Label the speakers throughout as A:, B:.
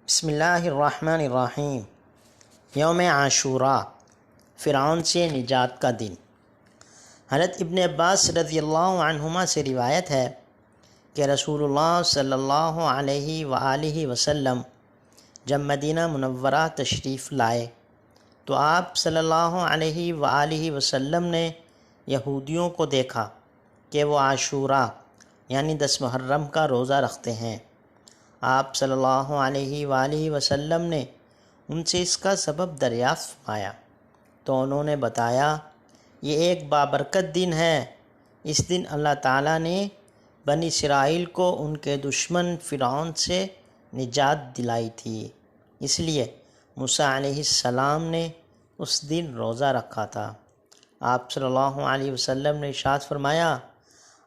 A: بسم اللہ الرحمن الرحیم۔ یوم عاشوراء، فرعون سے نجات کا دن۔ حضرت ابن عباس رضی اللہ عنہما سے روایت ہے کہ رسول اللہ صلی اللہ علیہ وآلہ وسلم جب مدینہ منورہ تشریف لائے تو آپ صلی اللہ علیہ وآلہ وسلم نے یہودیوں کو دیکھا کہ وہ عاشوراء یعنی 10 محرم کا روزہ رکھتے ہیں۔ آپ صلی اللہ علیہ وآلہ وسلم نے ان سے اس کا سبب دریافت فرمایا تو انہوں نے بتایا، یہ ایک بابرکت دن ہے۔ اس دن اللہ تعالیٰ نے بنی اسرائیل کو ان کے دشمن فرعون سے نجات دلائی تھی، اس لیے موسیٰ علیہ السلام نے اس دن روزہ رکھا تھا۔ آپ صلی اللہ علیہ وسلم نے ارشاد فرمایا،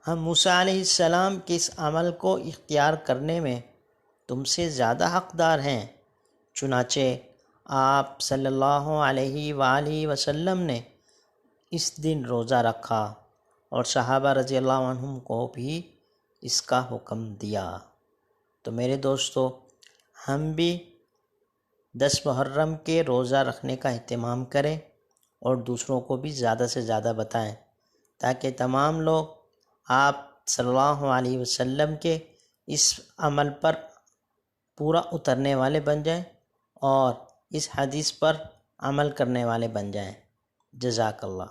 A: ہم موسیٰ علیہ السلام کے اس عمل کو اختیار کرنے میں تم سے زیادہ حقدار ہیں۔ چنانچہ آپ صلی اللہ علیہ وآلہ وسلم نے اس دن روزہ رکھا اور صحابہ رضی اللہ عنہم کو بھی اس کا حکم دیا۔ تو میرے دوستو، ہم بھی 10 محرم کے روزہ رکھنے کا اہتمام کریں اور دوسروں کو بھی زیادہ سے زیادہ بتائیں تاکہ تمام لوگ آپ صلی اللہ علیہ وسلم کے اس عمل پر پورا اترنے والے بن جائیں اور اس حدیث پر عمل کرنے والے بن جائیں۔ جزاک اللہ۔